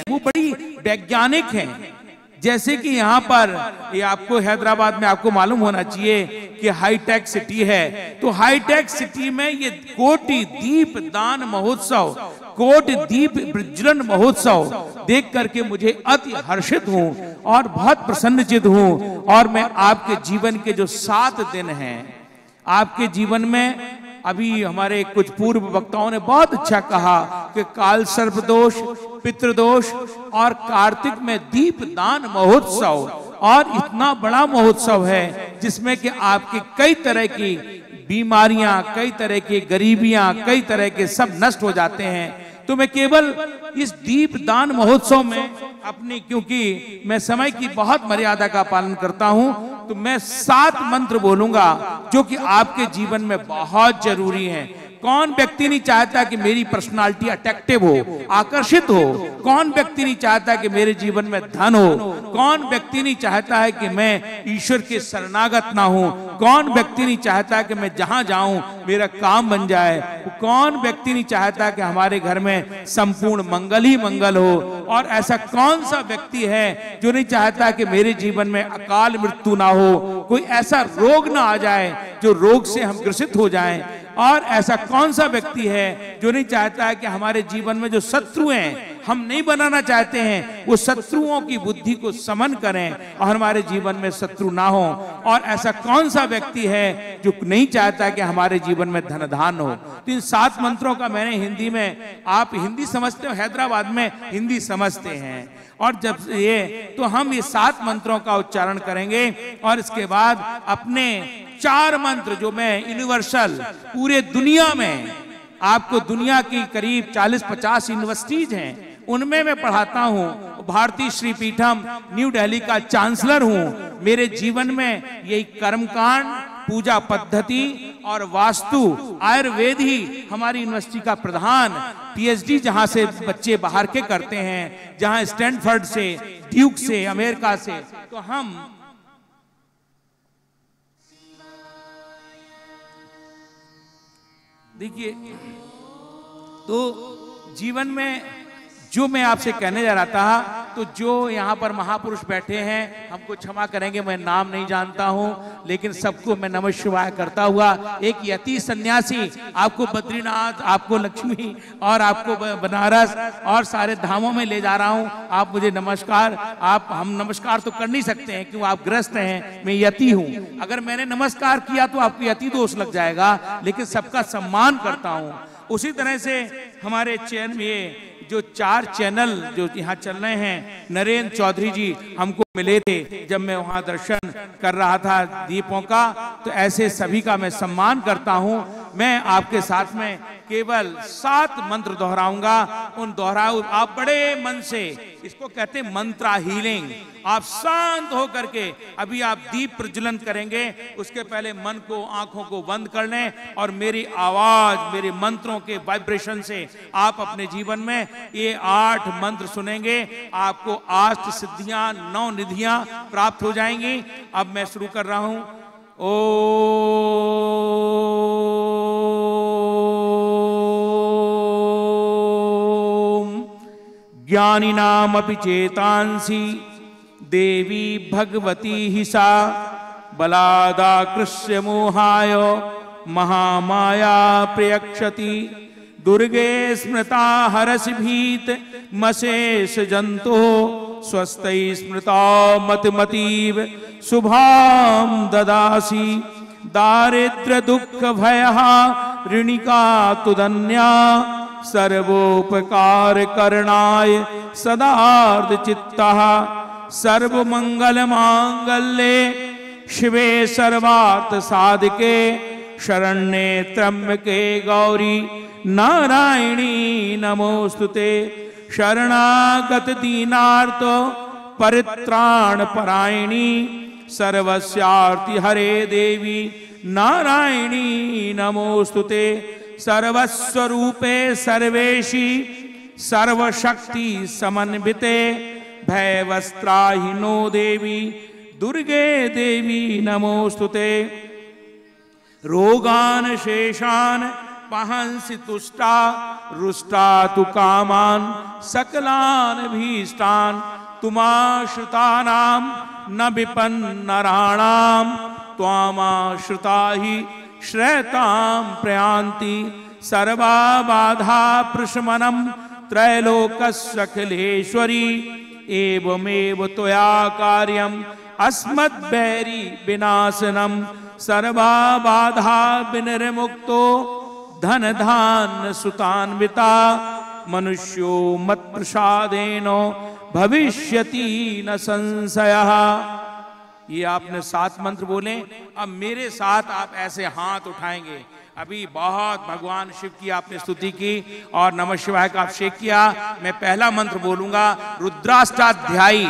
वो बड़ी वैज्ञानिक हैं। जैसे कि यहाँ पर ये आपको हैदराबाद में आपको मालूम होना चाहिए कि हाईटेक सिटी है, तो हाईटेक सिटी में ये कोटि दीप दान महोत्सव, कोटि दीप प्रज्वलन महोत्सव देख करके मुझे अति हर्षित हूँ और बहुत प्रसन्नचित हूँ। और मैं आपके जीवन के जो 7 दिन हैं, आपके जीवन में अभी हमारे कुछ पूर्व वक्ताओं ने बहुत अच्छा कहा कि काल सर्प दोष, पितृदोष और कार्तिक में दीप दान महोत्सव, और इतना बड़ा महोत्सव है जिसमें कि आपकी कई तरह की बीमारियां, कई तरह की गरीबियां, कई तरह के सब नष्ट हो जाते हैं। तो मैं केवल इस दीप दान महोत्सव में अपनी, क्योंकि मैं समय की बहुत मर्यादा का पालन करता हूं, तो मैं 7 मंत्र बोलूंगा जो कि आपके जीवन में बहुत जरूरी हैं। कौन व्यक्ति नहीं चाहता कि मेरी पर्सनालिटी अट्रैक्टिव हो, आकर्षित हो? कौन व्यक्ति नहीं चाहता कि मेरे जीवन में धन हो? कौन व्यक्ति नहीं चाहता है कि मैं ईश्वर के शरणागत ना हूं? कौन व्यक्ति नहीं चाहता कि मैं जहां जाऊं मेरा काम बन जाए? कौन व्यक्ति नहीं चाहता कि हमारे घर में संपूर्ण मंगल ही मंगल हो? और ऐसा कौन सा व्यक्ति है जो नहीं चाहता कि मेरे जीवन में अकाल मृत्यु ना हो, कोई ऐसा रोग ना आ जाए जो रोग से हम ग्रसित हो जाएं? और ऐसा कौन सा व्यक्ति है जो नहीं चाहता है कि हमारे जीवन में जो शत्रु हैं, हम नहीं बनाना चाहते हैं, वो शत्रुओं की बुद्धि को समन करें और हमारे जीवन में शत्रु ना हो? और ऐसा कौन सा व्यक्ति है जो नहीं चाहता कि हमारे जीवन में धन धान हो? तो इन 7 मंत्रों का मैंने हिंदी में, आप हिंदी समझते हो, हैदराबाद में हिंदी समझते हैं, और जब ये तो हम ये 7 मंत्रों का उच्चारण करेंगे और इसके बाद अपने 4 मंत्र जो मैं यूनिवर्सल पूरे दुनिया में, आपको दुनिया की करीब 40-50 यूनिवर्सिटीज हैं उनमें मैं पढ़ाता हूँ, भारतीय श्री पीठम न्यू दिल्ली का चांसलर हूँ। मेरे जीवन में यही कर्मकांड, पूजा पद्धति और वास्तु, आयुर्वेद ही हमारी यूनिवर्सिटी का प्रधान, पीएचडी जहां से बच्चे बाहर के करते हैं, जहां स्टैनफोर्ड से, ड्यूक से, अमेरिका से, तो हम देखिए, तो जीवन में जो मैं आपसे कहने जा रहा था, तो जो यहाँ पर महापुरुष बैठे हैं, हमको क्षमा करेंगे, मैं नाम नहीं जानता हूँ, लेकिन सबको मैं नमः शिवाय करता हुआ एक यति सन्यासी, आपको बद्रीनाथ, आपको लक्ष्मी और आपको बनारस और सारे धामों में ले जा रहा हूँ। आप मुझे नमस्कार, आप, हम नमस्कार तो कर नहीं सकते हैं क्यों, आप ग्रस्त हैं, मैं यति हूँ। अगर मैंने नमस्कार किया तो आपको यति दोष लग जाएगा, लेकिन सबका सम्मान करता हूँ। उसी तरह से हमारे चैनल में जो 4 चैनल जो यहाँ चल रहे हैं, नरेंद्र चौधरी जी हमको मिले थे जब मैं वहाँ दर्शन कर रहा था दीपों का, तो ऐसे सभी का मैं सम्मान करता हूँ। मैं आपके साथ में केवल 7 मंत्र दोहराऊंगा, उन दोहराओ आप बड़े मन से, इसको कहते हैं मंत्रा हीलिंग। आप शांत होकर के अभी आप दीप प्रज्वलन करेंगे, उसके पहले मन को, आंखों को बंद कर लें और मेरी आवाज, मेरे मंत्रों के वाइब्रेशन से आप अपने जीवन में ये 8 मंत्र सुनेंगे, आपको 8 सिद्धियां, 9 निधियां प्राप्त हो जाएंगी। अब मैं शुरू कर रहा हूं। ओम ज्ञानिनामपि चेतांसि देवी भगवती ही सा बलादाकृष्य मोहाय महामाया प्रयक्षति दुर्गे स्मृता हरसि भीत मशेष जंतो स्वस्ति स्मृता मतिमतीव शुभाम ददासी दारिद्र दुख भयहा ऋणिका तुदन्या सर्वोपकार करणाय सदार्थ चित्तः सर्वमंगल मांगल्ये शिवे सर्वार्थ साधके शरण्ये त्र्यंबके गौरी नारायणी नमोस्तुते शरणागत दीनार्तो परित्राण परायणी सर्वस्यार्ति हरे देवी नारायणी नमोस्तुते सर्वस्वरूपे सर्वेशी सर्वशक्ति समन्विते भयवस्त्राहिनो देवी दुर्गे देवी नमोस्तुते रोगान शेषान पहंसि तुष्टा रुष्टा तु कामान सकलान भीष्टान तुमाश्रितानां न विपन्नराणां त्वामाश्रिता ही श्रेतां प्रयान्ति सर्वा बाधा प्रशमनं त्रैलोकस्यखिलेश्वरी एवमेव त्वया कार्यम् अस्मद्वैरी विनाशनम् सर्वा बाधा विनिर्मुक्तो धन धान्य सुतान्विता मनुष्यो मत्प्रसादेन भविष्यति न संशयः। ये आपने 7 मंत्र बोले। अब मेरे साथ आप ऐसे हाथ उठाएंगे। अभी बहुत भगवान शिव की आपने स्तुति की और नमः शिवाय का अभिषेक किया। मैं पहला मंत्र बोलूंगा, रुद्राष्टाध्यायी।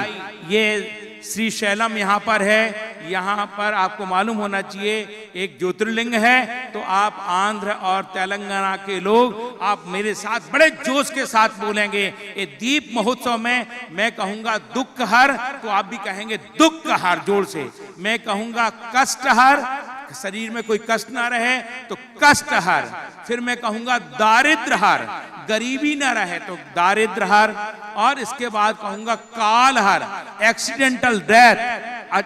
ये श्री शैलम यहाँ पर है। यहाँ पर आपको मालूम होना चाहिए एक ज्योतिर्लिंग है। तो आप आंध्र और तेलंगाना के लोग आप मेरे साथ बड़े जोश के साथ बोलेंगे। ये दीप महोत्सव में मैं कहूंगा दुख हर, तो आप भी कहेंगे दुख हर जोर से। मैं कहूंगा कष्ट हर, शरीर में कोई कष्ट ना रहे तो कष्ट हर। फिर मैं कहूंगा दारिद्र हर, गरीबी ना रहे तो दारिद्र हर। और इसके बाद कहूंगा काल हर, एक्सीडेंटल डेथ,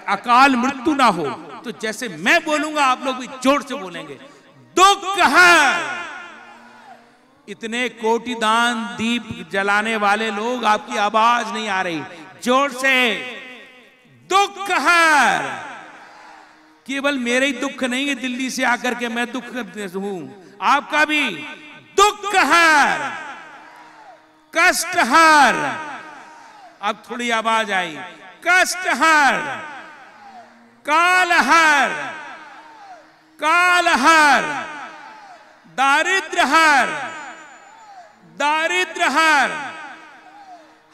अकाल मृत्यु ना हो। तो जैसे मैं बोलूंगा आप लोग भी जोर से बोलेंगे दुख हर। इतने कोटि दान दीप जलाने वाले लोग, आपकी आवाज नहीं आ रही, जोर से दुख हर। केवल मेरे ही दुख नहीं है, दिल्ली से आकर के मैं दुख हूं, आपका भी दुख हर, कष्ट हर। अब थोड़ी आवाज आई, कष्ट हर, काल हर, काल हर, दारिद्र हर, दारिद्र हर।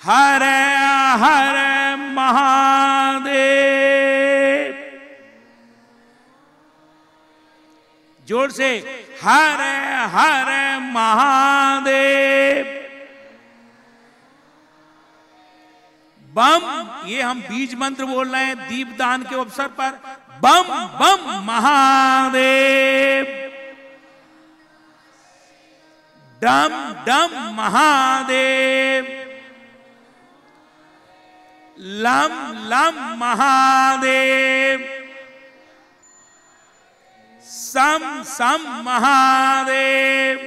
हर हर महादेव। जोर से हर हर महादेव। बम, ये हम बीज मंत्र बोल रहे हैं दीपदान के अवसर पर। बम बम महादेव। डम डम महादेव। लम लम महादेव। सम सम महादेव।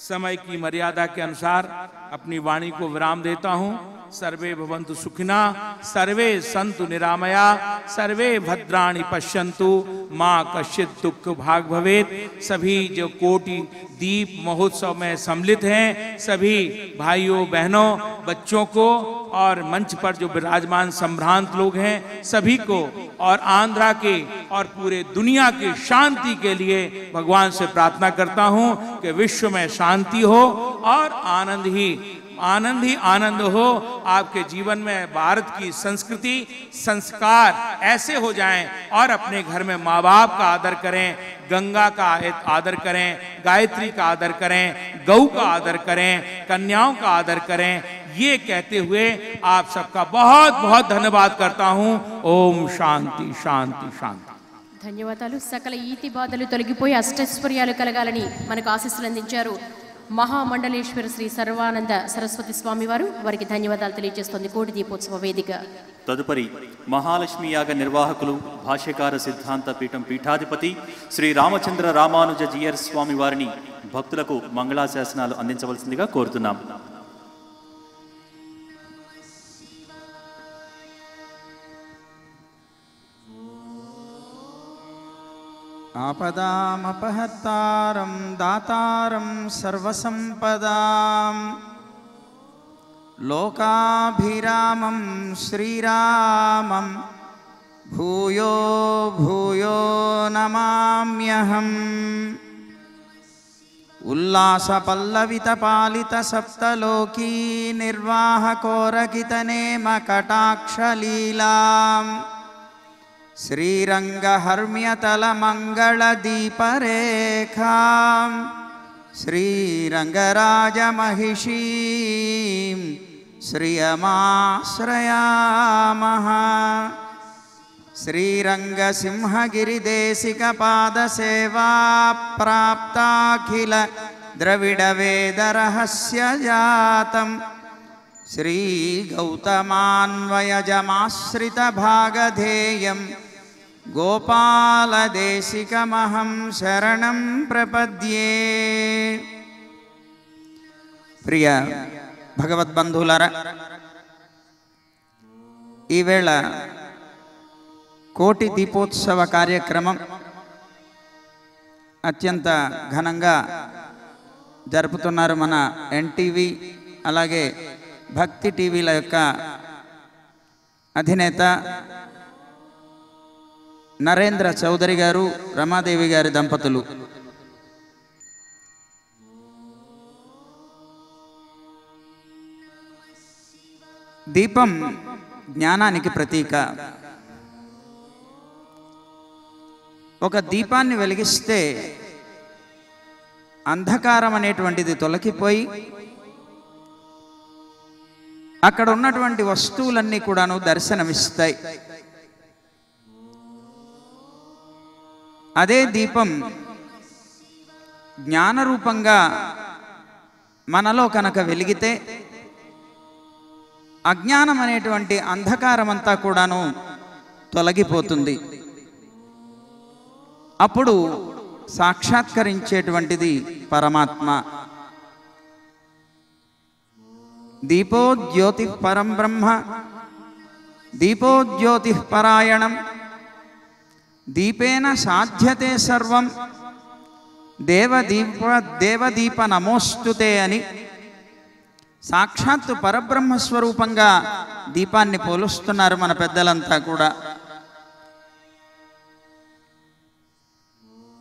समय की मर्यादा के अनुसार अपनी वाणी को विराम देता हूं। सर्वे भवन्तु सुखिना, सर्वे सन्तु निरामया, सर्वे भद्राणि पश्यन्तु, मां कश्चित् दुख भाग भवेत्। सभी जो कोटि दीप महोत्सव में सम्मिलित हैं, सभी भाइयों बहनों बच्चों को और मंच पर जो विराजमान संभ्रांत लोग हैं सभी को, और आंध्रा के और पूरे दुनिया की शांति के लिए भगवान से प्रार्थना करता हूं कि विश्व में शांति हो और आनंद ही आनंद हो। आपके जीवन में भारत की संस्कृति संस्कार ऐसे हो जाएं और अपने घर में माँ बाप का आदर करें, गंगा का आदर करें, गायत्री का आदर करें, गौ का आदर करें, कन्याओं का आदर करें। ये कहते हुए आप सबका बहुत बहुत धन्यवाद करता हूं। ओम शांति शांति शांति। ధన్యవాదాలు. సకల ఈతి బాధలు తొలగిపోయి అష్టైశ్వర్యాలు కలగాలని మనకు ఆశీస్సులు అందించారు మహామండలేశ్వర శ్రీ సర్వానంద సరస్వతి స్వామి వారు. వారికి ధన్యవాదాలు తెలియజేస్తోంది కోటి దీపోత్సవ వేదిక. తదుపరి మహాలక్ష్మి యాగ నిర్వాహకులు భాష్యకార సిద్ధాంత పీఠం పీఠాధిపతి శ్రీ రామచంద్ర రామానుజ జీయర్ స్వామి వారిని భక్తులకు మంగళాశాసనాలు అందించవలసిందిగా కోరుతున్నాం. आपदामपहर्तारं दातारं सर्वसंपदां लोकाभिरामं श्रीरामं भूयो भूयो नमाम्यहम्. उल्लासपल्लवितपालितसप्तलोकी निर्वाहकोरकितनेमकटाक्षलीलाम् श्रीरंगहर्म्यतलमंगलदीपरेखां श्रीरंगराजमहिषीं श्रियमाश्रयामः. श्रीरङ्गसिंहगिरिदेशिकपादसेवा प्राप्ताखिल द्रविडवेदरहस्यजातं श्रीगौतमान्वयजमाश्रितभागधेयं गोपालदेशिकमहं शरणं प्रपद्ये. ప్రియ భగవద్బంధువులారా, ఈవేళ కోటి దీపోత్సవ కార్యక్రమం అత్యంత ఘనంగా జరుపుతున్నారు మన ఎన్టీవీ అలాగే భక్తి టీవీల యొక్క అధినేత నరేంద్ర చౌదరి గారు, రమాదేవి గారి దంపతులు. దీపం జ్ఞానానికి ప్రతీక. ఒక దీపాన్ని వెలిగిస్తే అంధకారం అనేటువంటిది తొలగిపోయి అక్కడ ఉన్నటువంటి వస్తువులన్నీ కూడాను దర్శనమిస్తాయి. అదే దీపం జ్ఞానరూపంగా మనలో కనుక వెలిగితే అజ్ఞానం అనేటువంటి అంధకారం అంతా కూడాను తొలగిపోతుంది. అప్పుడు సాక్షాత్కరించేటువంటిది పరమాత్మ. దీపో జ్యోతి పరం బ్రహ్మ, దీపో జ్యోతి పరాయణం, దీపేన సాధ్యతే సర్వం, దేవదీప నమోస్తుతే అని సాక్షాత్తు పరబ్రహ్మస్వరూపంగా దీపాన్ని పోలుస్తున్నారు మన పెద్దలంతా కూడా.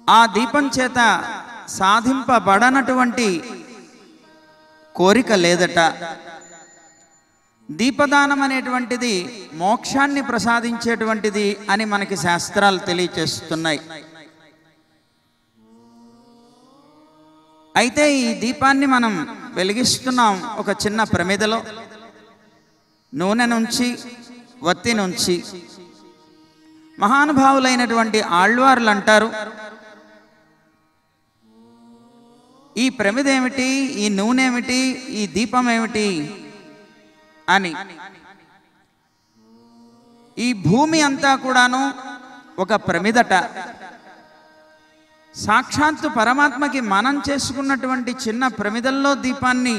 ఆ దీపం చేత సాధింపబడనటువంటి కోరిక లేదట. దీపదానం అనేటువంటిది మోక్షాన్ని ప్రసాదించేటువంటిది అని మనకి శాస్త్రాలు తెలియచేస్తున్నాయి. అయితే ఈ దీపాన్ని మనం వెలిగిస్తున్నాం ఒక చిన్న ప్రమిదలో, నూనె నుంచి, వత్తి నుంచి. మహానుభావులైనటువంటి ఆళ్వార్లు అంటారు, ఈ ప్రమిదేమిటి, ఈ నూనెమిటి, ఈ దీపం ఏమిటి అని. ఈ భూమి అంతా కూడాను ఒక ప్రమిదట. సాక్షాత్తు పరమాత్మకి మనం చేసుకున్నటువంటి చిన్న ప్రమిదల్లో దీపాన్ని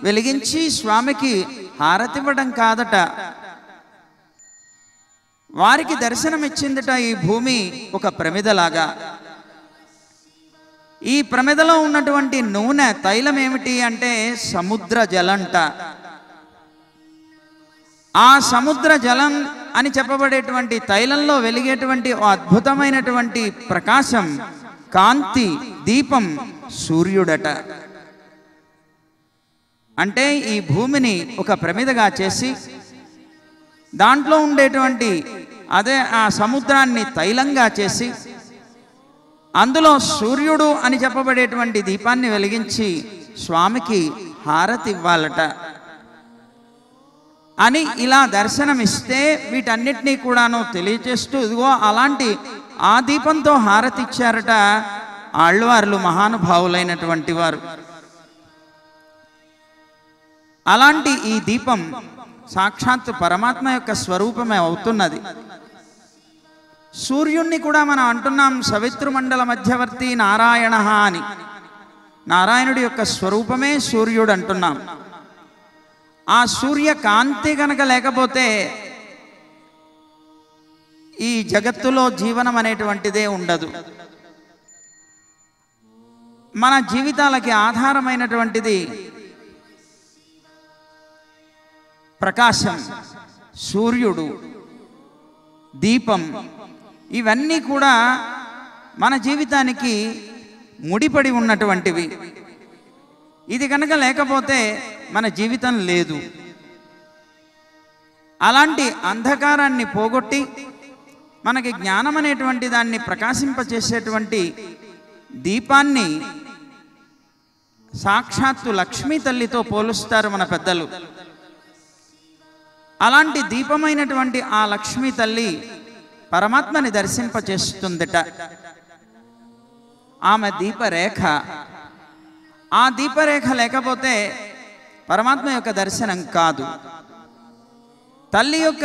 వెలిగించి స్వామికి హారతివ్వడం కాదట. వారికి దర్శనమిచ్చిందట ఈ భూమి ఒక ప్రమిదలాగా. ఈ ప్రమిదలో ఉన్నటువంటి నూనె తైలం ఏమిటి అంటే సముద్ర జలంట. ఆ సముద్ర జలం అని చెప్పబడేటువంటి తైలంలో వెలిగేటువంటి అద్భుతమైనటువంటి ప్రకాశం, కాంతి, దీపం సూర్యుడట. అంటే ఈ భూమిని ఒక ప్రమిదగా చేసి దాంట్లో ఉండేటువంటి ఆ సముద్రాన్ని తైలంగా చేసి అందులో సూర్యుడు అని చెప్పబడేటువంటి దీపాన్ని వెలిగించి స్వామికి హారతి ఇవ్వాలట అని ఇలా దర్శనమిస్తే వీటన్నిటినీ కూడాను తెలియచేస్తూ ఇదిగో అలాంటి ఆ దీపంతో హారతి ఇచ్చారట ఆళ్వార్లు, మహానుభావులైనటువంటి వారు. అలాంటి ఈ దీపం సాక్షాత్తు పరమాత్మ యొక్క స్వరూపమే అవుతున్నది. సూర్యుణ్ణి కూడా మనం అంటున్నాం సవితృమండల మధ్యవర్తి నారాయణ అని. నారాయణుడి యొక్క స్వరూపమే సూర్యుడు అంటున్నాం. ఆ సూర్య కాంతి గనక లేకపోతే ఈ జగత్తులో జీవనం అనేటువంటిదే ఉండదు. మన జీవితాలకి ఆధారమైనటువంటిది ప్రకాశం, సూర్యుడు, దీపం. ఇవన్నీ కూడా మన జీవితానికి ముడిపడి ఉన్నటువంటివి. ఇది కనుక లేకపోతే మన జీవితం లేదు. అలాంటి అంధకారాన్ని పోగొట్టి మనకి జ్ఞానం అనేటువంటి దాన్ని ప్రకాశింపచేసేటువంటి దీపాన్ని సాక్షాత్తు లక్ష్మీ తల్లితో పోలుస్తారు మన పెద్దలు. అలాంటి దీపమైనటువంటి ఆ లక్ష్మీ తల్లి పరమాత్మని దర్శింపచేస్తుందిట. ఆమె దీపరేఖ. ఆ దీపరేఖ లేకపోతే పరమాత్మ యొక్క దర్శనం కాదు. తల్లి యొక్క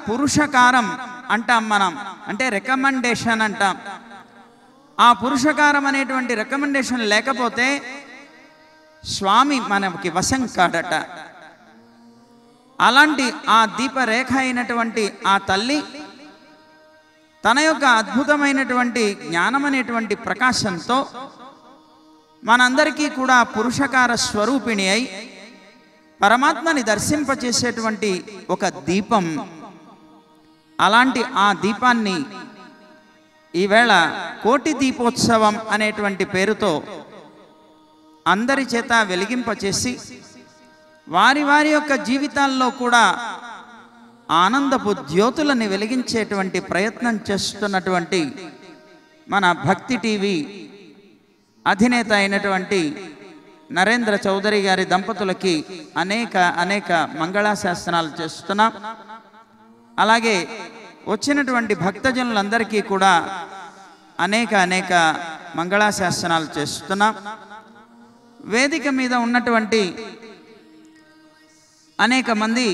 పురుషకారం అంటాం మనం, అంటే రికమెండేషన్ అంటాం. ఆ పురుషకారం అనేటువంటి రికమెండేషన్ లేకపోతే స్వామి మనకి వశం కాడట. అలాంటి ఆ దీపరేఖ అయినటువంటి ఆ తల్లి తన యొక్క అద్భుతమైనటువంటి జ్ఞానం అనేటువంటి ప్రకాశంతో మనందరికీ కూడా పురుషకార స్వరూపిణి అయి పరమాత్మని దర్శింపచేసేటువంటి ఒక దీపం. అలాంటి ఆ దీపాన్ని ఈవేళ కోటి దీపోత్సవం అనేటువంటి పేరుతో అందరి చేత వెలిగింపచేసి వారి వారి యొక్క జీవితాల్లో కూడా ఆనందపు జ్యోతులను వెలిగించేటువంటి ప్రయత్నం చేస్తున్నటువంటి మన భక్తి టీవీ అధినేత అయినటువంటి నరేంద్ర చౌదరి గారి దంపతులకి అనేక మంగళాశాసనాలు చేస్తున్నాం. అలాగే వచ్చినటువంటి భక్తజనులందరికీ కూడా అనేక మంగళాశాసనాలు చేస్తున్నాం. వేదిక మీద ఉన్నటువంటి అనేక మంది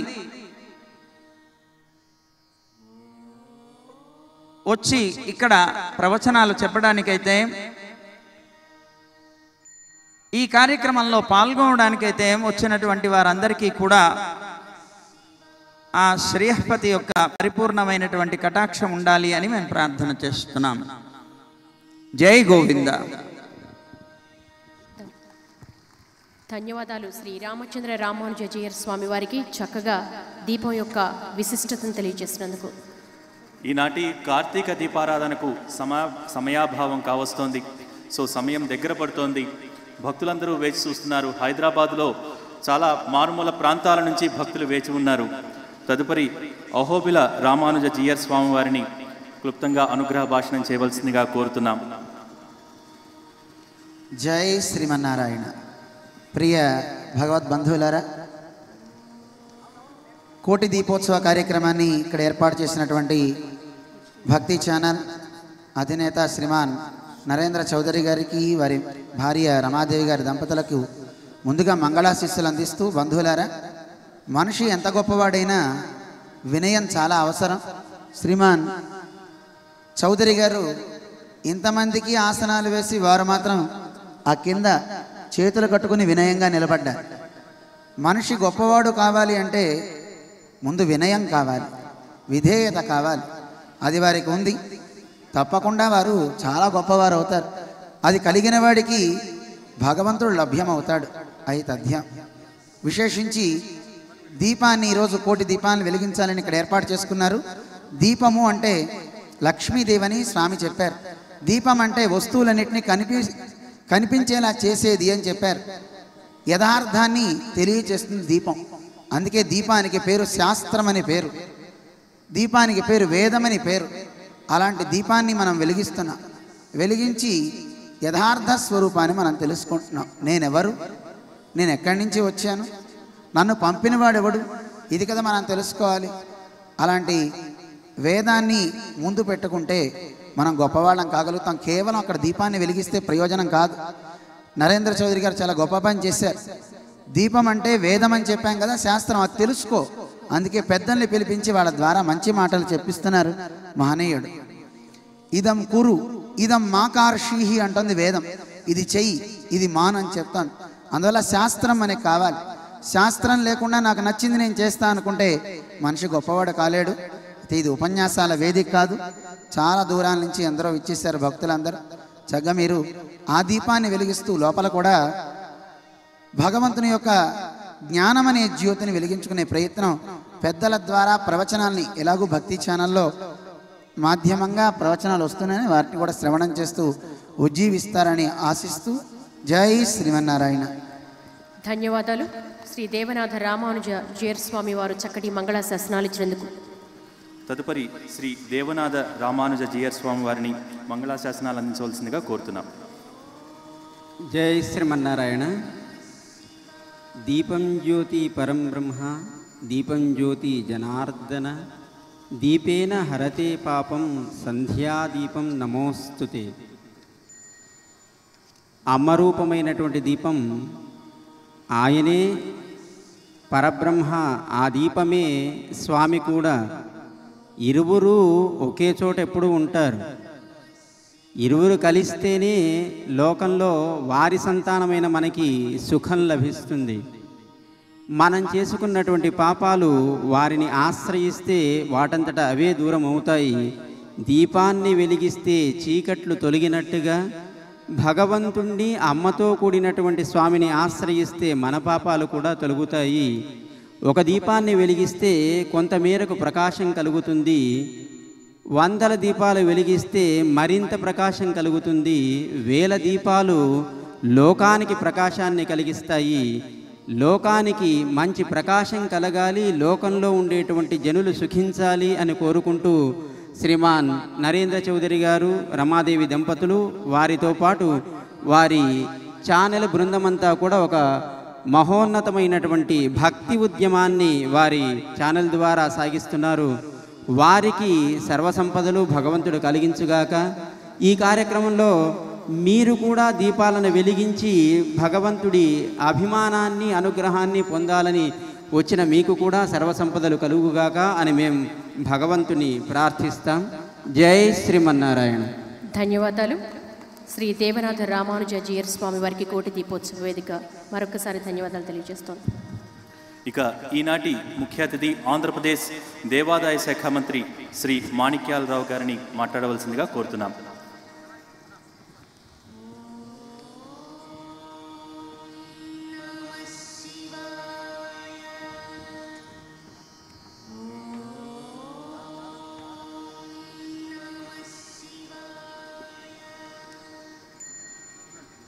వచ్చి ఇక్కడ ప్రవచనాలు చెప్పడానికైతే, ఈ కార్యక్రమంలో పాల్గొనడానికైతే వచ్చినటువంటి వారందరికీ కూడా ఆ శ్రేయస్పతి యొక్క పరిపూర్ణమైనటువంటి కటాక్షం ఉండాలి అని మేము ప్రార్థన చేస్తున్నాం. జై గోవింద. ధన్యవాదాలు. శ్రీ రామచంద్ర రామానుజీయర్ స్వామి వారికి చక్కగా దీపం యొక్క విశిష్టతను తెలియజేసినందుకు. ఈనాటి కార్తీక దీపారాధనకు సమయాభావం కావస్తోంది. సో సమయం దగ్గర పడుతోంది. భక్తులందరూ వేచి చూస్తున్నారు. హైదరాబాద్లో చాలా మారుమూల ప్రాంతాల నుంచి భక్తులు వేచి ఉన్నారు. తదుపరి అహోబిల రామానుజ జీయర్ స్వామి వారిని క్లుప్తంగా అనుగ్రహ భాషణం చేయవలసిందిగా కోరుతున్నాం. జై శ్రీమన్నారాయణ. ప్రియ భగవద్బంధువులారా, కోటి దీపోత్సవ కార్యక్రమాన్ని ఇక్కడ ఏర్పాటు చేసినటువంటి భక్తి ఛానల్ అధినేత శ్రీమాన్ నరేంద్ర చౌదరి గారికి, వారి భార్య రమాదేవి గారి దంపతులకు ముందుగా మంగళాశీస్సులు అందిస్తూ, బంధువులారా, మనిషి ఎంత గొప్పవాడైనా వినయం చాలా అవసరం. శ్రీమాన్ చౌదరి గారు ఇంతమందికి ఆసనాలు వేసి వారు మాత్రం ఆ కింద చేతులు కట్టుకుని వినయంగా నిలబడ్డారు. మనిషి గొప్పవాడు కావాలి అంటే ముందు వినయం కావాలి, విధేయత కావాలి. అది వారికి ఉంది. తప్పకుండా వారు చాలా గొప్పవారు అవుతారు. అది కలిగిన వాడికి భగవంతుడు లభ్యమవుతాడు. అయి తథ్యం. విశేషించి దీపాన్ని ఈరోజు కోటి దీపాలను వెలిగించాలని ఇక్కడ ఏర్పాటు చేసుకున్నారు. దీపము అంటే లక్ష్మీదేవని స్వామి చెప్పారు. దీపం అంటే వస్తువులన్నింటినీ కనిపించేలా చేసేది అని చెప్పారు. యథార్థాన్ని తెలియజేస్తుంది దీపం. అందుకే దీపానికి పేరు శాస్త్రం అని పేరు, దీపానికి పేరు వేదమని పేరు. అలాంటి దీపాన్ని మనం వెలిగిస్తున్నాం. వెలిగించి యథార్థ స్వరూపాన్ని మనం తెలుసుకుంటున్నాం. నేనెవరు, నేను ఎక్కడి నుంచి వచ్చాను, నన్ను పంపినవాడెవడు, ఇది కదా మనం తెలుసుకోవాలి. అలాంటి వేదాన్ని ముందు పెట్టుకుంటే మనం గొప్పవాళ్ళం కాగలుగుతాం. కేవలం అక్కడ దీపాన్ని వెలిగిస్తే ప్రయోజనం కాదు. నరేంద్ర చౌదరి గారు చాలా గొప్ప పని చేశారు. దీపం అంటే వేదం అని చెప్పాం కదా, శాస్త్రం, అది తెలుసుకో. అందుకే పెద్దల్ని పిలిపించి వాళ్ళ ద్వారా మంచి మాటలు చెప్పిస్తున్నారు మహనీయుడు. ఇదం కురు ఇదం మాకార్షీహి అంటుంది వేదం. ఇది చెయ్యి, ఇది మాన్ అని చెప్తాను. అందువల్ల శాస్త్రం మనకి కావాలి. శాస్త్రం లేకుండా నాకు నచ్చింది నేను చేస్తా అనుకుంటే మనిషి గొప్పవాడు కాలేడు. అయితే ఇది ఉపన్యాసాల వేదిక కాదు. చాలా దూరాల నుంచి ఎందరో ఇచ్చేశారు భక్తులందరూ. చక్కగా మీరు ఆ దీపాన్ని వెలిగిస్తూ లోపల కూడా భగవంతుని యొక్క జ్ఞానం అనే జ్యోతిని వెలిగించుకునే ప్రయత్నం పెద్దల ద్వారా ప్రవచనాల్ని, ఎలాగూ భక్తి ఛానల్లో మాధ్యమంగా ప్రవచనాలు వస్తున్నాయని వాటిని కూడా శ్రవణం చేస్తూ ఉజ్జీవిస్తారని ఆశిస్తూ జై శ్రీమన్నారాయణ. ధన్యవాదాలు. శ్రీ దేవనాథ రామానుజ జీయర్ స్వామి వారు చక్కటి మంగళాశాసనాలు ఇచ్చినందుకు. తదుపరి శ్రీ దేవనాథ రామానుజ జీయర్ స్వామి వారిని మంగళాశాసనాలు అందించవలసిందిగా కోరుతున్నాం. జై శ్రీమన్నారాయణ. దీపం జ్యోతి పరం బ్రహ్మ, దీపం జ్యోతి జనార్దన, దీపేన హరతే పాపం సంధ్యాదీపం నమోస్తుతే. అమ్మరూపమైనటువంటి దీపం ఆయనే పరబ్రహ్మ. ఆ దీపమే స్వామి కూడా. ఇరువురు ఒకే చోట ఎప్పుడు ఉంటారు. ఇరువురు కలిస్తేనే లోకంలో వారి సంతానమైన మనకి సుఖం లభిస్తుంది. మనం చేసుకున్నటువంటి పాపాలు వారిని ఆశ్రయిస్తే వాటంతట అవే దూరం అవుతాయి. దీపాన్ని వెలిగిస్తే చీకట్లు తొలగినట్టుగా భగవంతుణ్ణి అమ్మతో కూడినటువంటి స్వామిని ఆశ్రయిస్తే మన పాపాలు కూడా తొలగుతాయి. ఒక దీపాన్ని వెలిగిస్తే కొంతమేరకు ప్రకాశం కలుగుతుంది. 100 దీపాలు వెలిగిస్తే మరింత ప్రకాశం కలుగుతుంది. 1000 దీపాలు లోకానికి ప్రకాశాన్ని కలిగిస్తాయి. లోకానికి మంచి ప్రకాశం కలగాలి, లోకంలో ఉండేటువంటి జనులు సుఖించాలి అని కోరుకుంటూ శ్రీమాన్ నరేంద్ర చౌదరి గారు, రమాదేవి దంపతులు, వారితో పాటు వారి ఛానల్ బృందమంతా కూడా ఒక మహోన్నతమైనటువంటి భక్తి ఉద్యమాన్ని వారి ఛానల్ ద్వారా సాగిస్తున్నారు. వారికి సర్వసంపదలు భగవంతుడు కలిగించుగాక. ఈ కార్యక్రమంలో మీరు కూడా దీపాలను వెలిగించి భగవంతుడి అభిమానాన్ని, అనుగ్రహాన్ని పొందాలని వచ్చిన మీకు కూడా సర్వసంపదలు కలుగుగాక అని మేము భగవంతుని ప్రార్థిస్తాం. జై శ్రీమన్నారాయణ. ధన్యవాదాలు. శ్రీ దేవనాథ రామానుజ జీయర్ స్వామి వారికి కోటి దీపోత్సవ వేదిక మరొకసారి ధన్యవాదాలు తెలియజేస్తోంది. ఇక ఈనాటి ముఖ్య అతిథి ఆంధ్రప్రదేశ్ దేవాదాయ శాఖ మంత్రి శ్రీ మాణిక్యాలరావు గారిని మాట్లాడవలసిందిగా కోరుతున్నాం.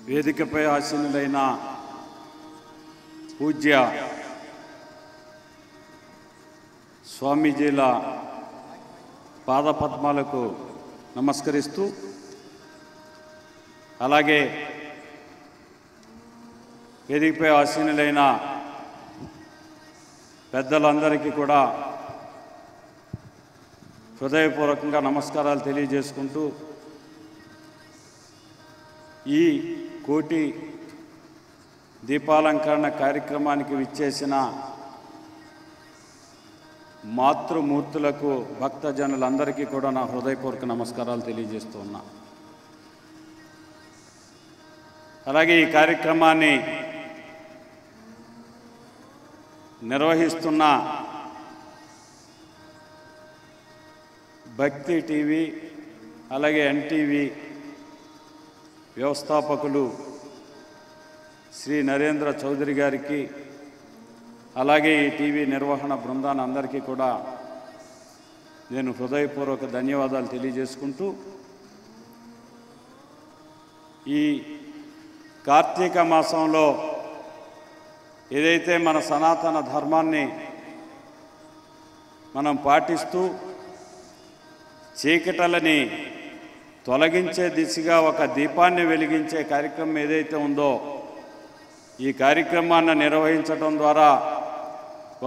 వేదికపై ఆసీనులైన పూజ్య స్వామీజీల పాదపద్మాలకు నమస్కరిస్తూ, అలాగే వేదికపై ఆసీనులైన పెద్దలందరికీ కూడా హృదయపూర్వకంగా నమస్కారాలు తెలియజేసుకుంటూ, ఈ కోటి దీపాలంకరణ కార్యక్రమానికి విచ్చేసిన మాతృమూర్తులకు, భక్తజనులందరికీ కూడా నా హృదయపూర్వక నమస్కారాలు తెలియజేస్తూ ఉన్నా. అలాగే ఈ కార్యక్రమాన్ని నిర్వహిస్తున్న భక్తి టీవీ, అలాగే ఎన్టీవీ వ్యవస్థాపకులు శ్రీ నరేంద్ర చౌదరి గారికి, అలాగే ఈ టీవీ నిర్వహణ బృందాన్ని అందరికీ కూడా నేను హృదయపూర్వక ధన్యవాదాలు తెలియజేసుకుంటూ, ఈ కార్తీక మాసంలో ఏదైతే మన సనాతన ధర్మాన్ని మనం పాటిస్తూ చీకటలని తొలగించే దిశగా ఒక దీపాన్ని వెలిగించే కార్యక్రమం ఏదైతే ఉందో, ఈ కార్యక్రమాన్ని నిర్వహించటం ద్వారా,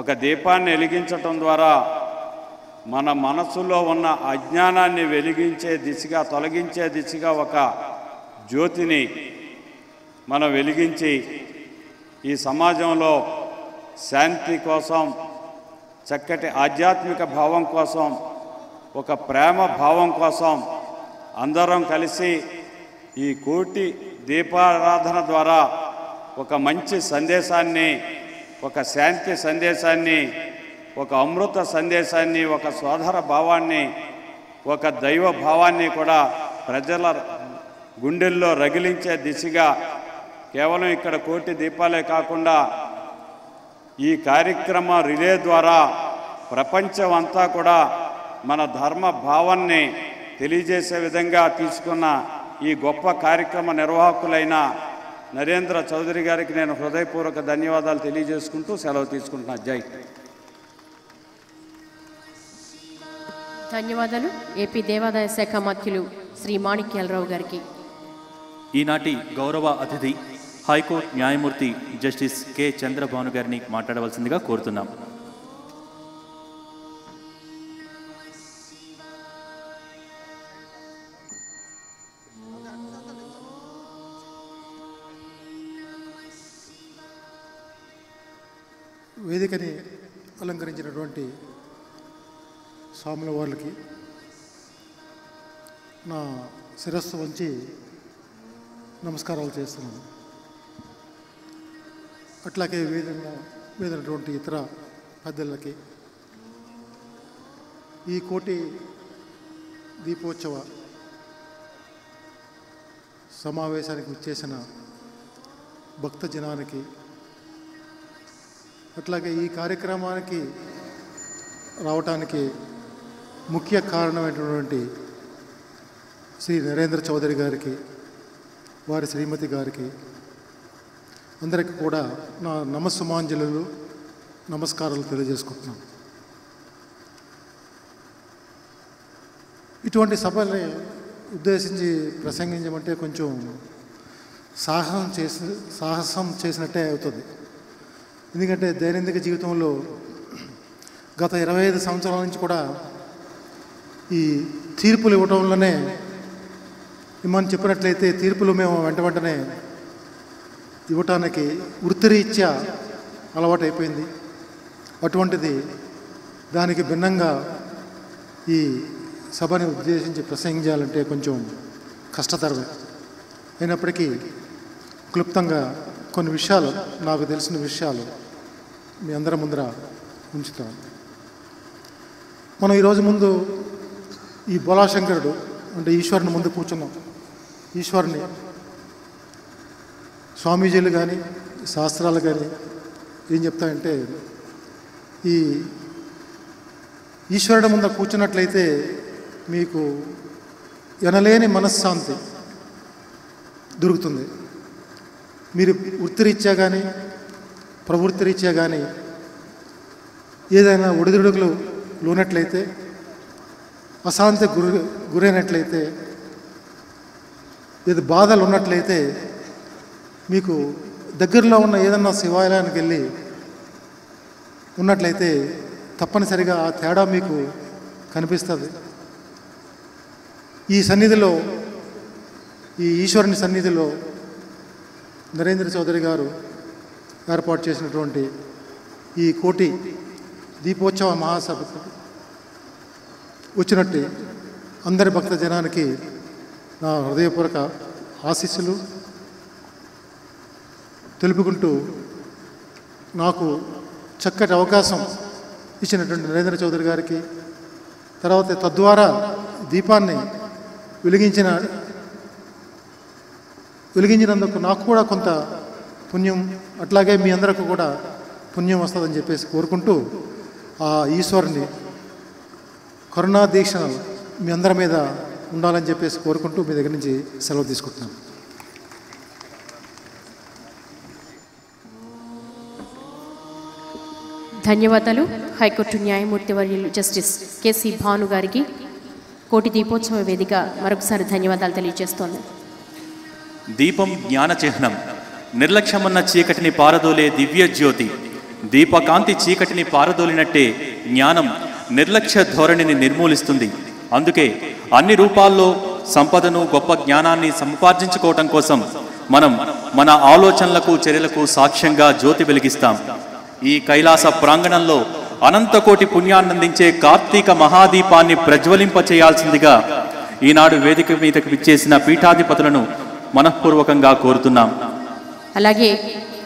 ఒక దీపాన్ని వెలిగించటం ద్వారా మన మనసులో ఉన్న అజ్ఞానాన్ని వెలిగించే దిశగా, తొలగించే దిశగా ఒక జ్యోతిని మనం వెలిగించి ఈ సమాజంలో శాంతి కోసం, చక్కటి ఆధ్యాత్మిక భావం కోసం, ఒక ప్రేమ భావం కోసం అందరం కలిసి ఈ కోటి దీపారాధన ద్వారా ఒక మంచి సందేశాన్ని, ఒక శాంతి సందేశాన్ని, ఒక అమృత సందేశాన్ని, ఒక సోదర భావాన్ని, ఒక దైవ భావాన్ని కూడా ప్రజల గుండెల్లో రగిలించే దిశగా, కేవలం ఇక్కడ కోటి దీపాలే కాకుండా ఈ కార్యక్రమ రిలే ద్వారా ప్రపంచం అంతా కూడా మన ధర్మ భావాన్ని తెలియజేసే విధంగా తీసుకున్న ఈ గొప్ప కార్యక్రమ నిర్వాహకులైన నరేంద్ర చౌదరి గారికి నేను హృదయపూర్వక ధన్యవాదాలు తెలియజేసుకుంటూ సెలవు తీసుకుంటున్నా. జై. ధన్యవాదాలు. ఏపీ దేవాదాయ శాఖ మంత్రులు శ్రీ మాణిక్యాలరావు గారికి. ఈనాటి గౌరవ అతిథి హైకోర్టు న్యాయమూర్తి జస్టిస్ కె చంద్రభాను గారిని మాట్లాడవలసిందిగా కోరుతున్నాం. వేదికని అలంకరించినటువంటి స్వాముల వారికి నా శిరస్సు వంచి నమస్కారాలు చేస్తున్నాను. అట్లాగే వేదినటువంటి ఇతర పెద్దలకి, ఈ కోటి దీపోత్సవ సమావేశానికి వచ్చేసిన భక్త జనానికి, అట్లాగే ఈ కార్యక్రమానికి రావటానికి ముఖ్య కారణమైనటువంటి శ్రీ నరేంద్ర చౌదరి గారికి, వారి శ్రీమతి గారికి అందరికీ కూడా నా నమస్సుమాంజలు నమస్కారాలు తెలియజేసుకుంటున్నాను. ఇటువంటి సభల్ని ఉద్దేశించి ప్రసంగించమంటే కొంచెం సాహసం చేసినట్టే అవుతుంది. ఎందుకంటే దైనందిక జీవితంలో గత 25 సంవత్సరాల నుంచి కూడా ఈ తీర్పులు ఇవ్వటంలోనే, మనం చెప్పినట్లయితే తీర్పులు మేము వెంటనే ఇవ్వటానికి వృత్తిరీత్యా అలవాటు అయిపోయింది. అటువంటిది దానికి భిన్నంగా ఈ సభని ఉద్దేశించి ప్రసంగించాలంటే కొంచెం కష్టతరమే. అయినప్పటికీ క్లుప్తంగా కొన్ని విషయాలు, నాకు తెలిసిన విషయాలు మీ అందరి ముందర ఉంచుతాను. మనం ఈరోజు ముందు ఈ బోలాశంకరుడు అంటే ఈశ్వరుని ముందు కూర్చున్నాం. ఈశ్వరుని స్వామీజీలు కానీ శాస్త్రాలు కానీ ఏం చెప్తాయంటే, ఈ ఈశ్వరుడి ముందు కూర్చున్నట్లయితే మీకు ఎనలేని మనశ్శాంతి దొరుకుతుంది. మీరు వృత్తిరీత్యా కానీ ప్రవృత్తిరీత్యా కానీ ఏదైనా ఒడిదుడుకులు లోనట్లయితే, అశాంతి గురైనట్లయితే, ఏది బాధలు ఉన్నట్లయితే, మీకు దగ్గరలో ఉన్న ఏదన్నా శివాలయానికి వెళ్ళి ఉన్నట్లయితే తప్పనిసరిగా ఆ తేడా మీకు కనిపిస్తుంది. ఈ సన్నిధిలో, ఈ ఈశ్వరుని సన్నిధిలో నరేంద్ర చౌదరి గారు ఏర్పాటు చేసినటువంటి ఈ కోటి దీపోత్సవ మహాసభకు వచ్చినట్టు అందరి భక్త జనానికి నా హృదయపూర్వక ఆశీస్సులు తెలుపుకుంటూ, నాకు చక్కటి అవకాశం ఇచ్చినటువంటి నరేంద్ర చౌదరి గారికి, తర్వాత తద్వారా దీపాన్ని వెలిగించినందుకు నాకు కూడా కొంత పుణ్యం, అట్లాగే మీ అందరికీ కూడా పుణ్యం వస్తుందని చెప్పేసి కోరుకుంటూ, ఆ ఈశ్వరుని కరుణా దీక్ష మీ అందరి మీద ఉండాలని చెప్పేసి కోరుకుంటూ మీ దగ్గర నుంచి సెలవు తీసుకుంటున్నాను. ధన్యవాదాలు. హైకోర్టు న్యాయమూర్తి వర్యులు జస్టిస్ కేసీ భాను గారికి కోటి దీపోత్సవ వేదిక మరొకసారి ధన్యవాదాలు తెలియజేస్తోంది. దీపం జ్ఞాన చిహ్నం, నిర్లక్ష్యమన్న చీకటిని పారదోలే దివ్య జ్యోతి. దీపకాంతి చీకటిని పారదోలినట్టే జ్ఞానం నిర్లక్ష్య ధోరణిని నిర్మూలిస్తుంది. అందుకే అన్ని రూపాల్లో సంపదను, గొప్ప జ్ఞానాన్ని సముపార్జించుకోవటం కోసం మనం మన ఆలోచనలకు, చర్యలకు సాక్ష్యంగా జ్యోతి వెలిగిస్తాం. ఈ కైలాస ప్రాంగణంలో అనంతకోటి పుణ్యాన్నందించే కార్తీక మహాదీపాన్ని ప్రజ్వలింపచేయాల్సిందిగా ఈనాడు వేదిక మీదకు విచ్చేసిన పీఠాధిపతులను మనఃపూర్వకంగా కోరుతున్నాం. అలాగే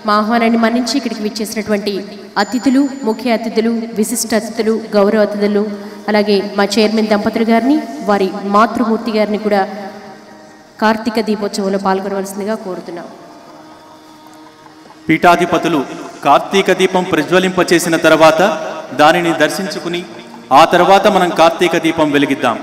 మా ఆహ్వానాన్ని మన్నించి ఇక్కడికి విచ్చేసినటువంటి అతిథులు, ముఖ్య అతిథులు, విశిష్ట అతిథులు, గౌరవ అతిథులు, అలాగే మా చైర్మన్ దంపతులు గారిని, వారి మాతృమూర్తి గారిని కూడా కార్తీక దీపోత్సవంలో పాల్గొనవలసిందిగా కోరుతున్నాం. పీఠాధిపతులు కార్తీక దీపం ప్రజ్వలింపచేసిన తర్వాత దానిని దర్శించుకుని ఆ తర్వాత మనం కార్తీక దీపం వెలిగిద్దాం.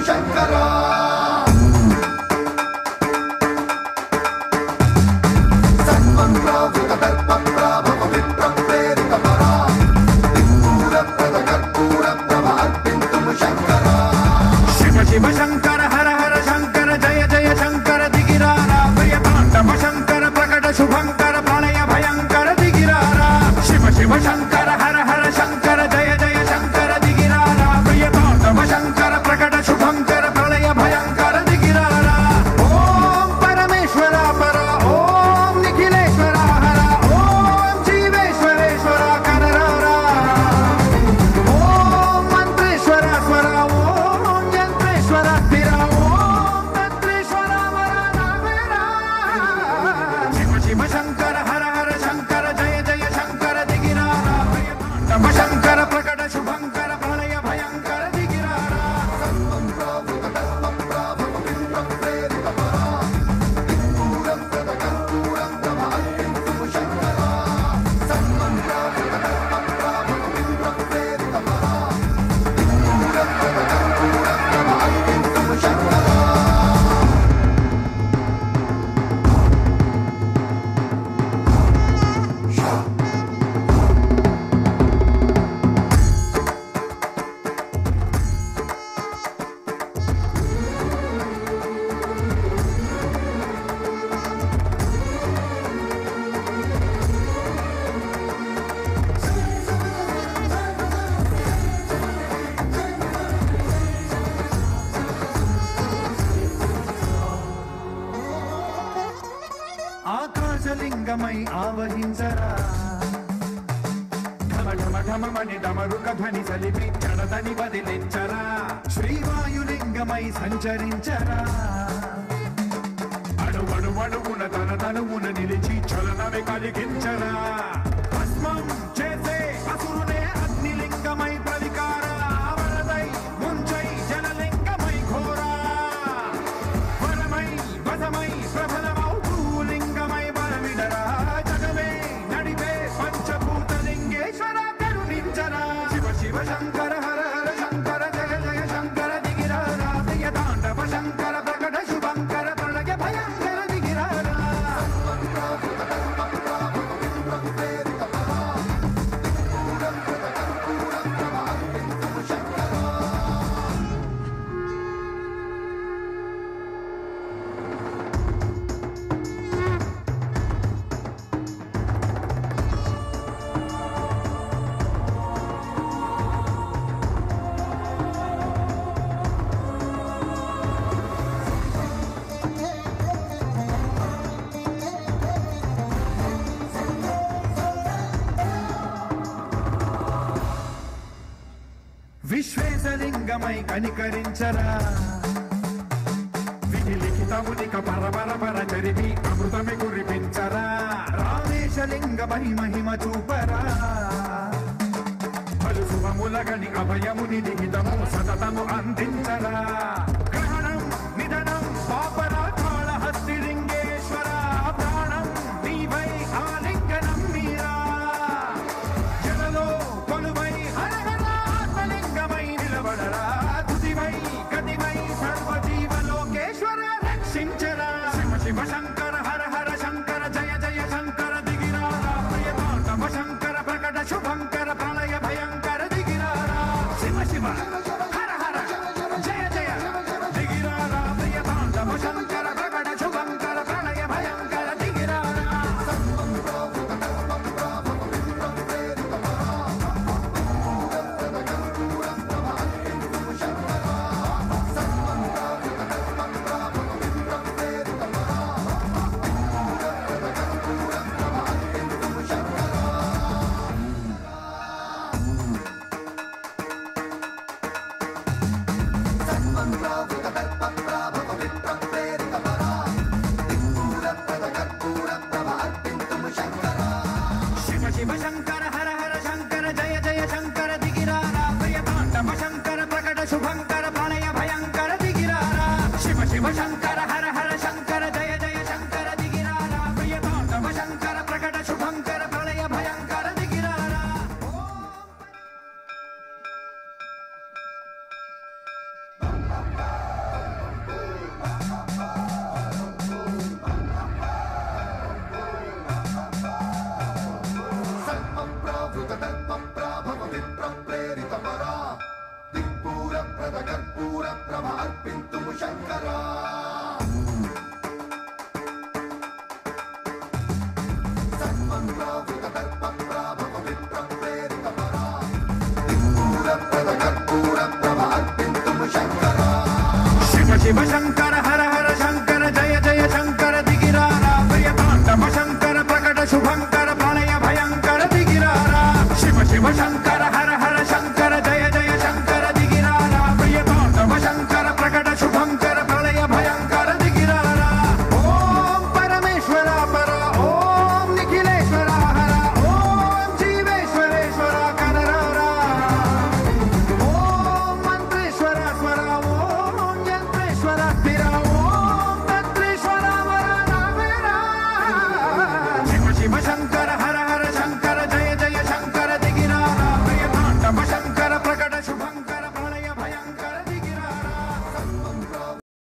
శంకరా శివ శంకర హర హర శంకర జయ జయ శంకర దిగిరారా ప్రియతాండవ శంకర ప్రకట శుభంకర ప్రళయ భయంకర దిగిరారా శివ శివ శంకర హర హర శంకర జయ జయ శంకర దిగిరారా ప్రియతాండవ శంకర ప్రకట శుభంకర ప్రళయ భయంకర దిగిరారా ఓం పరమేశ్వర పర ఓం నిఖిలేశ్వర హర ఓం జీవేశ్వరేశ్వర కరరారా ఓం మంత్రేశ్వర స్వర ఓం యంత్రేశ్వర స్థిర ఓం తంత్రేశ్వర వర నావేరా శివ శివ శంకర హర హర శంకర జయ జయ శంకర దిగిరారా ప్రియతాండవ శంకర ప్రకట శుభంకర ప్రళయ భయంకర దిగిరారా ఆకాశలింగమై ఆవహించరా ఢమ ఢమ ఢమమని డమరుక ధ్వని సలిపి చడదని వదిలించరా శ్రీవాయులింగమై సంచరించరా అణువణువున తన తనువున నిలిచి చలనమే కలిగించరా భస్మం చేసే అసురునే అగ్నిలింగమై ప్రవికార వరదై ముంచై జలలింగమై ఘోరా వరమై వసమై ప్రబలమౌ భూలింగమై బలమిడరా జగమే నడిపే పంచభూత లింగేశ్వర కరుణించరా శివ శివ శంకర హర హర శంకర జయ జయ శంకర దిగిరారా ప్రియతాండవ శంకర ప్రకట శుభంకర ప్రళయ భయంకర దిగిరారా విశ్వేశలింగమై కనికరించరా విధి లిఖితమునిక పరపర పర చరివి అమృతమి కురిపించరా రామేశలింగమై మహిమ చూపరా పలు శుభములగని అభయముని లిఖితము సతతము అందించరా గ్రహణం నిధనం పాపరా కాళహస్తిలింగేశ్వర ప్రాణం నీవై ఆలింగనం మీరా జలలో కొలువై హరహరాత్మలింగమై నిలబడరా తుదివై గతివై సర్వజీవలోకేశ్వర రక్షించరా శివ శివ శంకర హర హర శంకర జయ జయ శంకర దిగిరారా ప్రియతాండవ శంకర ప్రకట శుభంకర ప్రళయ భయంకర దిగిరారా శివ శివ హర హర జయ జయ దిగిరారా ప్రియతాండవ శంకర ప్రకట శుభంకర ప్రళయ భయంకర దిగిరారా శివ శివ శంకర హర హర శంకర జయ జయ శంకర దిగిరారా ప్రియతాండవ శంకర ప్రకట శుభంకర ప్రళయ భయంకర దిగిరారా శివ శివ శంకర హర హర శంకర జయ జయ శంకర దిగిరారా ప్రియతాండవ శంకర ప్రకట శుభంకర ప్రళయ భయంకర దిగిరారా సర్వం ప్రావృత దర్ప ప్రాభవ విప్ర ప్రేరిత పరా దిక్పూర శివ శంకర